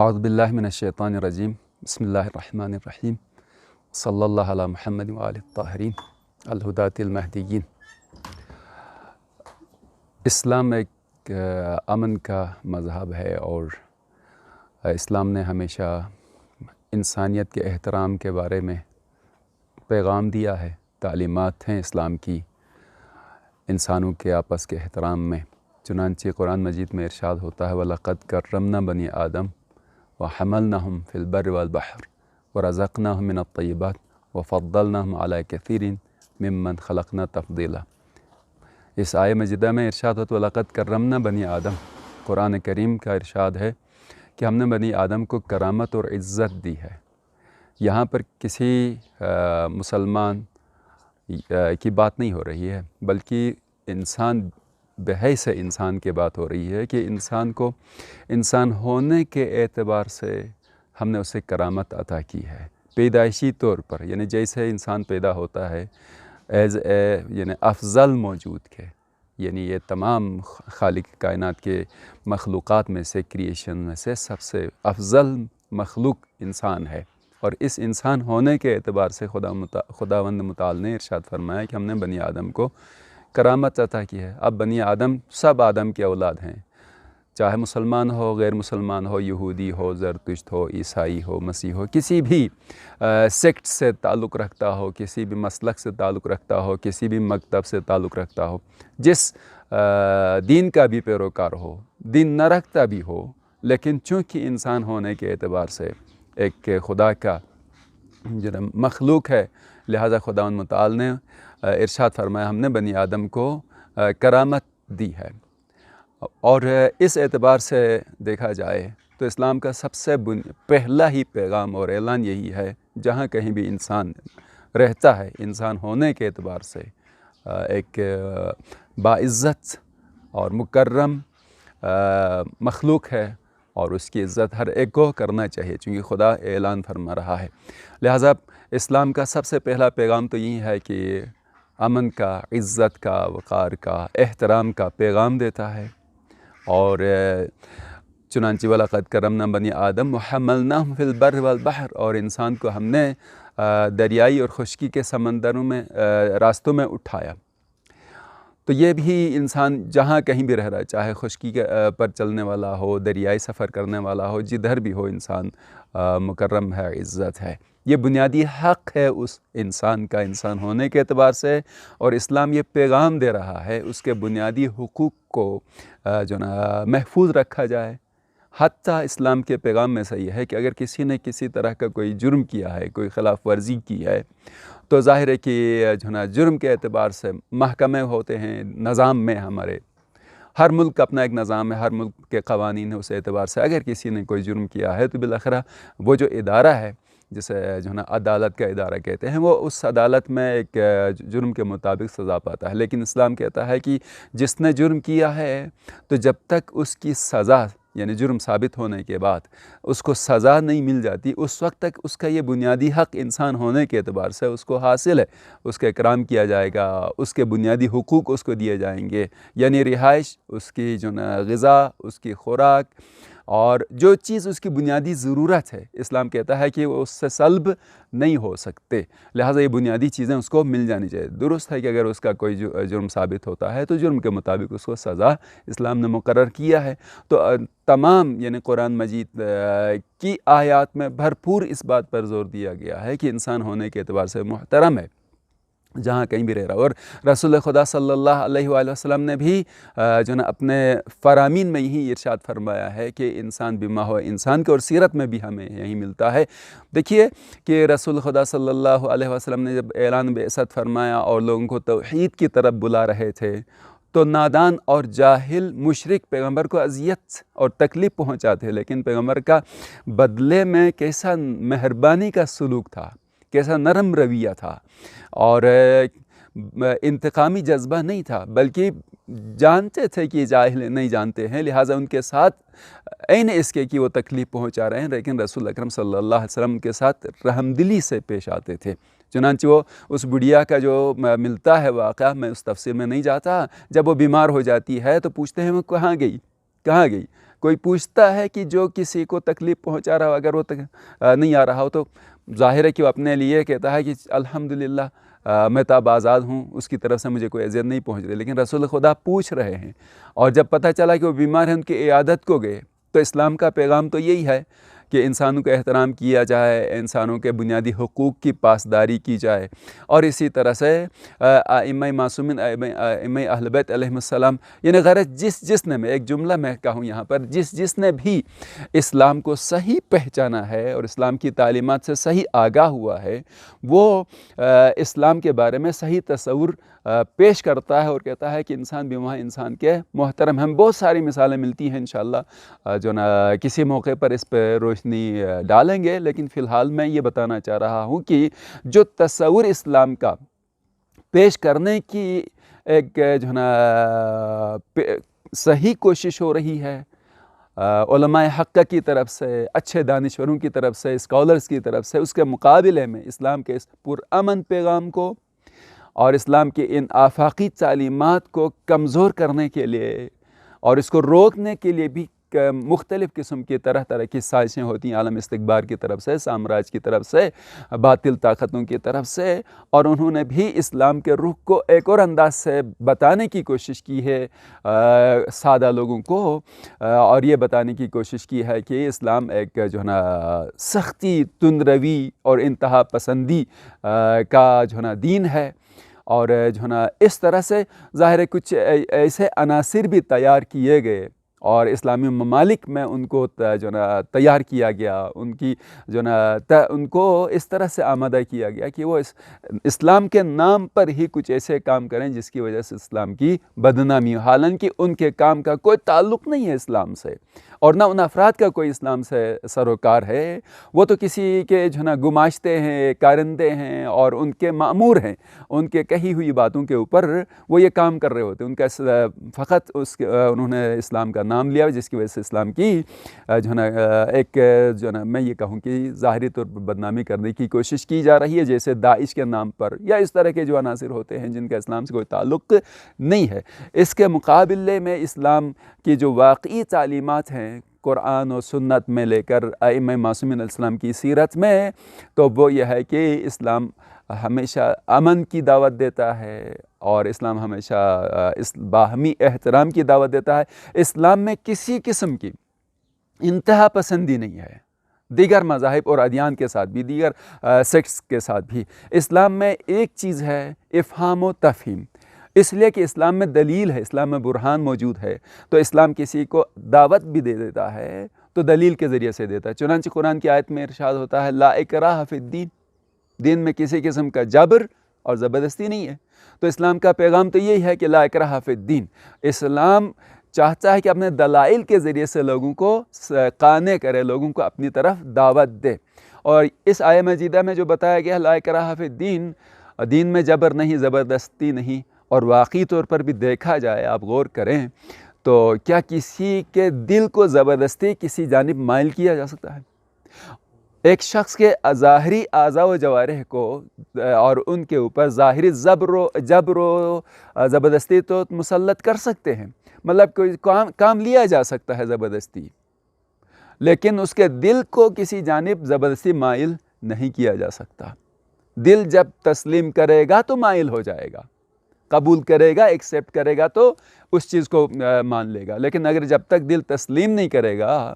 اعوذ باللہ من الشیطان الرجیم بسم اللہ الرحمن الرحیم صلی اللہ علی محمد وآلہ الطاہرین الہداۃ المہدیین۔ اسلام ایک امن کا مذہب ہے اور اسلام نے ہمیشہ انسانیت کے احترام کے بارے میں پیغام دیا ہے، تعلیمات ہیں اسلام کی انسانوں کے آپس کے احترام میں۔ چنانچہ قرآن مجید میں ارشاد ہوتا ہے وَلَقَدْ كَرَّمْنَا بَنِي آدَمَ وَحَمَلْنَاهُمْ فِي الْبَرِّ وَالْبَحْرِ وَرَزَقْنَاهُمْ مِنَ الطَّيِّبَاتِ وَفَضَّلْنَاهُمْ عَلَى كَثِيرٍ مِّمَّنْ خَلَقْنَا تَفْضِيلًا۔ اس آیہ مجیدہ میں ارشاد ہوتا ہے وَلَقَدْ كَرَّمْنَا بَنِي آدَمَ، قرآن کریم کا ارشاد ہے کہ ہم نے بنی آدم کو کرامت اور عزت دی ہے۔ یہاں پر کسی مسلمان کی بات نہیں ہو رہی ہے، بلکہ انسان بحیث انسان کی بات ہو رہی ہے کہ انسان کو انسان ہونے کے اعتبار سے ہم نے اسے کرامت عطا کی ہے، پیدائشی طور پر، یعنی جیسے انسان پیدا ہوتا ہے ایز اے یعنی افضل موجود کے، یعنی یہ تمام خالق کائنات کے مخلوقات میں سے، کریشن میں سے سب سے افضل مخلوق انسان ہے، اور اس انسان ہونے کے اعتبار سے خداوند متعال نے ارشاد فرمایا کہ ہم نے بنی آدم کو کرامت عطا کی ہے۔ اب بنی آدم سب آدم کے اولاد ہیں، چاہے مسلمان ہو، غیر مسلمان ہو، یہودی ہو، زرتشت ہو، عیسائی ہو، مسیح ہو، کسی بھی سیکٹ سے تعلق رکھتا ہو، کسی بھی مسلک سے تعلق رکھتا ہو، کسی بھی مکتب سے تعلق رکھتا ہو، جس دین کا بھی پیروکار ہو، دین نہ رکھتا بھی ہو، لیکن چونکہ انسان ہونے کے اعتبار سے ایک خدا کا جو مخلوق ہے، لہذا خداوند متعال نے ارشاد فرمایا ہم نے بنی آدم کو کرامت دی ہے۔ اور اس اعتبار سے دیکھا جائے تو اسلام کا سب سے پہلا ہی پیغام اور اعلان یہی ہے، جہاں کہیں بھی انسان رہتا ہے، انسان ہونے کے اعتبار سے ایک باعزت اور مکرم مخلوق ہے، اور اس کی عزت ہر ایک کو کرنا چاہیے، چونکہ خدا اعلان فرما رہا ہے۔ لہٰذا اسلام کا سب سے پہلا پیغام تو یہی ہے کہ امن کا، عزت کا، وقار کا، احترام کا پیغام دیتا ہے۔ اور چنانچہ وَلَقَدْ كَرَّمْنَا بَنِي آدَمَ وَحَمَلْنَاهُمْ فِي الْبَرِّ وَالْبَحْرِ، اور انسان کو ہم نے دریائی اور خشکی کے سمندروں میں راستوں میں اٹھایا۔ تو یہ بھی انسان جہاں کہیں بھی رہ رہا ہے، چاہے خشکی پر چلنے والا ہو، دریائی سفر کرنے والا ہو، جدھر بھی ہو انسان مکرم ہے، عزت ہے۔ یہ بنیادی حق ہے اس انسان کا، انسان ہونے کے اعتبار سے، اور اسلام یہ پیغام دے رہا ہے اس کے بنیادی حقوق کو جو نا محفوظ رکھا جائے۔ حتیٰ اسلام کے پیغام میں سے یہ ہے کہ اگر کسی نے کسی طرح کا کوئی جرم کیا ہے، کوئی خلاف ورزی کی ہے، تو ظاہر ہے کہ جو نا جرم کے اعتبار سے محکمے ہوتے ہیں، نظام میں ہمارے ہر ملک اپنا ایک نظام ہے، ہر ملک کے قوانین ہیں، اس اعتبار سے اگر کسی نے کوئی جرم کیا ہے تو بالآخرہ وہ جو ادارہ ہے، جسے جو نا عدالت کا ادارہ کہتے ہیں، وہ اس عدالت میں ایک جرم کے مطابق سزا پاتا ہے۔ لیکن اسلام کہتا ہے کہ جس نے جرم کیا ہے تو جب تک اس کی سزا، یعنی جرم ثابت ہونے کے بعد اس کو سزا نہیں مل جاتی، اس وقت تک اس کا یہ بنیادی حق انسان ہونے کے اعتبار سے اس کو حاصل ہے، اس کا اکرام کیا جائے گا، اس کے بنیادی حقوق اس کو دیے جائیں گے، یعنی رہائش، اس کی جو نا غذا، اس کی خوراک، اور جو چیز اس کی بنیادی ضرورت ہے، اسلام کہتا ہے کہ وہ اس سے سلب نہیں ہو سکتے، لہٰذا یہ بنیادی چیزیں اس کو مل جانی چاہیے۔ درست ہے کہ اگر اس کا کوئی جرم ثابت ہوتا ہے تو جرم کے مطابق اس کو سزا اسلام نے مقرر کیا ہے۔ تو تمام یعنی قرآن مجید کی آیات میں بھرپور اس بات پر زور دیا گیا ہے کہ انسان ہونے کے اعتبار سے محترم ہے، جہاں کہیں بھی رہ رہا۔ اور رسول خدا صلی اللہ علیہ وآلہ وسلم نے بھی جو نا اپنے فرامین میں یہی ارشاد فرمایا ہے کہ انسان بما ہو انسان کے، اور سیرت میں بھی ہمیں یہی ملتا ہے۔ دیکھیے کہ رسول خدا صلی اللہ علیہ وسلم نے جب اعلان بعثت فرمایا اور لوگوں کو توحید کی طرف بلا رہے تھے، تو نادان اور جاہل مشرک پیغمبر کو اذیت اور تکلیف پہنچاتے، لیکن پیغمبر کا بدلے میں کیسا مہربانی کا سلوک تھا، کیسا نرم رویہ تھا، اور انتقامی جذبہ نہیں تھا، بلکہ جانتے تھے کہ جاہل نہیں جانتے ہیں، لہٰذا ان کے ساتھ عین اس کے کہ وہ تکلیف پہنچا رہے ہیں، لیکن رسول اکرم صلی اللہ علیہ وسلم کے ساتھ رحم دلی سے پیش آتے تھے۔ چنانچہ وہ اس بڑھیا کا جو ملتا ہے واقعہ، میں اس تفسیر میں نہیں جاتا، جب وہ بیمار ہو جاتی ہے تو پوچھتے ہیں وہ کہاں گئی، کوئی پوچھتا ہے کہ جو کسی کو تکلیف پہنچا رہا ہو اگر وہ نہیں آ رہا ہو تو ظاہر ہے کہ وہ اپنے لیے کہتا ہے کہ الحمدللہ میں تاب آزاد ہوں، اس کی طرف سے مجھے کوئی اذیت نہیں پہنچ رہی، لیکن رسول خدا پوچھ رہے ہیں، اور جب پتہ چلا کہ وہ بیمار ہیں ان کی عیادت کو گئے، تو اسلام کا پیغام تو یہی ہے کہ انسانوں کا احترام کیا جائے، انسانوں کے بنیادی حقوق کی پاسداری کی جائے، اور اسی طرح سے ائمہ معصومین، ائمہ اہل بیت علیہم السلام، یعنی غرض جس نے، میں ایک جملہ میں کہوں یہاں پر، جس نے بھی اسلام کو صحیح پہچانا ہے اور اسلام کی تعلیمات سے صحیح آگاہ ہوا ہے، وہ اسلام کے بارے میں صحیح تصور پیش کرتا ہے اور کہتا ہے کہ انسان بھی وہاں انسان کے محترم ہیں۔ بہت ساری مثالیں ملتی ہیں انشاءاللہ جو نا کسی موقع پر اس پہ روشنی ڈالیں گے، لیکن فی الحال میں یہ بتانا چاہ رہا ہوں کہ جو تصور اسلام کا پیش کرنے کی ایک جو نا صحیح کوشش ہو رہی ہے علماء حق کی طرف سے، اچھے دانشوروں کی طرف سے، اسکالرز کی طرف سے، اس کے مقابلے میں اسلام کے اس پرامن پیغام کو اور اسلام کے ان آفاقی تعلیمات کو کمزور کرنے کے لیے اور اس کو روکنے کے لیے بھی مختلف قسم کی طرح کی سازشیں ہوتی ہیں عالم استکبار کی طرف سے، سامراج کی طرف سے، باطل طاقتوں کی طرف سے، اور انہوں نے بھی اسلام کے روح کو ایک اور انداز سے بتانے کی کوشش کی ہے سادہ لوگوں کو، اور یہ بتانے کی کوشش کی ہے کہ اسلام ایک جو ہے نا سختی، تندروی اور انتہا پسندی کا جو ہے نا دین ہے، اور جو ہے نا اس طرح سے ظاہر ہے کچھ ایسے عناصر بھی تیار کیے گئے اور اسلامی ممالک میں ان کو جو ہے نا تیار کیا گیا، ان کی جو ہے نا ان کو اس طرح سے آمادہ کیا گیا کہ وہ اسلام کے نام پر ہی کچھ ایسے کام کریں جس کی وجہ سے اسلام کی بدنامی ہو، حالانکہ ان کے کام کا کوئی تعلق نہیں ہے اسلام سے، اور نہ ان افراد کا کوئی اسلام سے سروکار ہے، وہ تو کسی کے جو ہے نا گماشتے ہیں، کارندے ہیں اور ان کے مأمور ہیں، ان کے کہی ہوئی باتوں کے اوپر وہ یہ کام کر رہے ہوتے ہیں، ان کا فقط انہوں نے اسلام کا نام لیا جس کی وجہ سے اسلام کی جو ہے نا ایک جو ہے نا میں یہ کہوں کہ ظاہری طور پر بدنامی کرنے کی کوشش کی جا رہی ہے، جیسے داعش کے نام پر یا اس طرح کے جو عناصر ہوتے ہیں جن کا اسلام سے کوئی تعلق نہیں ہے۔ اس کے مقابلے میں اسلام کی جو واقعی تعلیمات ہیں قرآن و سنت میں لے کر ائمہ معصومین علیہ السلام کی سیرت میں، تو وہ یہ ہے کہ اسلام ہمیشہ امن کی دعوت دیتا ہے، اور اسلام ہمیشہ باہمی احترام کی دعوت دیتا ہے۔ اسلام میں کسی قسم کی انتہا پسندی نہیں ہے، دیگر مذاہب اور ادیان کے ساتھ بھی، دیگر سیکٹس کے ساتھ بھی۔ اسلام میں ایک چیز ہے افہام و تفہیم، اس لیے کہ اسلام میں دلیل ہے، اسلام میں برہان موجود ہے، تو اسلام کسی کو دعوت بھی دے دیتا ہے تو دلیل کے ذریعے سے دیتا ہے۔ چنانچہ قرآن کی آیت میں ارشاد ہوتا ہے لا اکراہ فی الدین، دین میں کسی قسم کا جبر اور زبردستی نہیں ہے۔ تو اسلام کا پیغام تو یہی ہے کہ لا اکراہ فی الدین، اسلام چاہتا ہے کہ اپنے دلائل کے ذریعے سے لوگوں کو قانع کرے، لوگوں کو اپنی طرف دعوت دے، اور اس آیہ مجیدہ میں جو بتایا گیا لا اکراہ فی الدین، دین میں جبر نہیں، زبردستی نہیں، اور واقعی طور پر بھی دیکھا جائے، آپ غور کریں تو کیا کسی کے دل کو زبردستی کسی جانب مائل کیا جا سکتا ہے؟ ایک شخص کے ظاہری اعضاء و جوارح کو اور ان کے اوپر ظاہری جبر و زبردستی تو مسلط کر سکتے ہیں، مطلب کوئی کام لیا جا سکتا ہے زبردستی، لیکن اس کے دل کو کسی جانب زبردستی مائل نہیں کیا جا سکتا۔ دل جب تسلیم کرے گا تو مائل ہو جائے گا، قبول کرے گا، ایکسیپٹ کرے گا تو اس چیز کو مان لے گا، لیکن اگر جب تک دل تسلیم نہیں کرے گا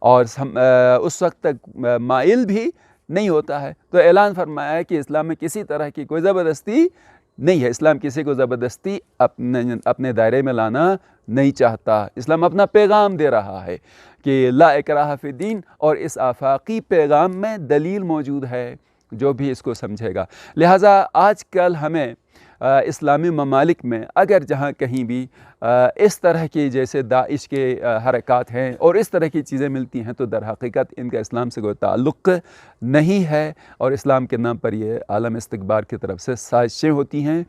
اور اس وقت تک مائل بھی نہیں ہوتا ہے، تو اعلان فرمایا ہے کہ اسلام میں کسی طرح کی کوئی زبردستی نہیں ہے، اسلام کسی کو زبردستی اپنے دائرے میں لانا نہیں چاہتا۔ اسلام اپنا پیغام دے رہا ہے کہ لا اکراہ فی الدین، اور اس آفاقی پیغام میں دلیل موجود ہے، جو بھی اس کو سمجھے گا۔ لہٰذا آج کل ہمیں اسلامی ممالک میں اگر جہاں کہیں بھی اس طرح کی جیسے داعش کے حرکات ہیں اور اس طرح کی چیزیں ملتی ہیں، تو در حقیقت ان کا اسلام سے کوئی تعلق نہیں ہے، اور اسلام کے نام پر یہ عالم استکبار کی طرف سے سازشیں ہوتی ہیں،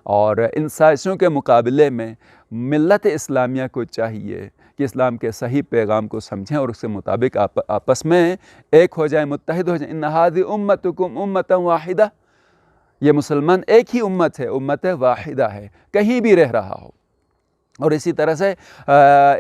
اور ان سازشوں کے مقابلے میں ملت اسلامیہ کو چاہیے کہ اسلام کے صحیح پیغام کو سمجھیں اور اس کے مطابق آپس میں ایک ہو جائیں، متحد ہو جائیں۔ ان ھذی امتکم امۃ واحدہ، یہ مسلمان ایک ہی امت ہے، امت واحدہ ہے، کہیں بھی رہ رہا ہو، اور اسی طرح سے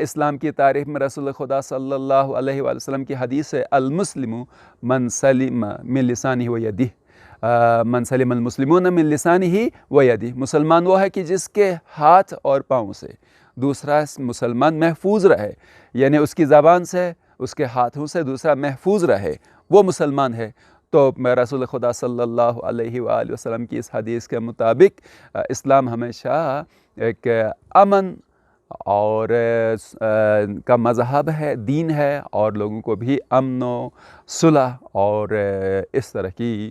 اسلام کی تاریخ میں رسول خدا صلی اللہ علیہ وآلہ وسلم کی حدیث ہے المسلم من سلم من لسانہ و یدہ، من سلم المسلمون من لسانہ و یدہ، مسلمان وہ ہے کہ جس کے ہاتھ اور پاؤں سے دوسرا مسلمان محفوظ رہے، یعنی اس کی زبان سے، اس کے ہاتھوں سے دوسرا محفوظ رہے، وہ مسلمان ہے۔ تو رسول خدا صلی اللہ علیہ وآلہ وسلم کی اس حدیث کے مطابق اسلام ہمیشہ ایک امن اور کا مذہب ہے، دین ہے، اور لوگوں کو بھی امن و صلح اور اس طرح کی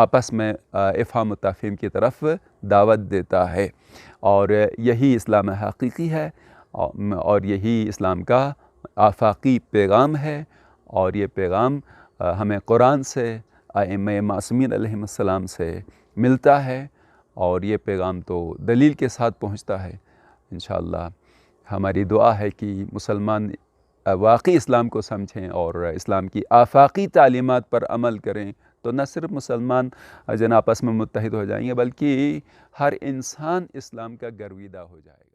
آپس میں افہام و تفہیم کی طرف دعوت دیتا ہے، اور یہی اسلام حقیقی ہے، اور یہی اسلام کا آفاقی پیغام ہے، اور یہ پیغام ہمیں قرآن سے، ائمہ معصومین علیہم السلام سے ملتا ہے، اور یہ پیغام تو دلیل کے ساتھ پہنچتا ہے۔ انشاءاللہ ہماری دعا ہے کہ مسلمان واقعی اسلام کو سمجھیں اور اسلام کی آفاقی تعلیمات پر عمل کریں، تو نہ صرف مسلمان آپس میں متحد ہو جائیں گے، بلکہ ہر انسان اسلام کا گرویدہ ہو جائے گا۔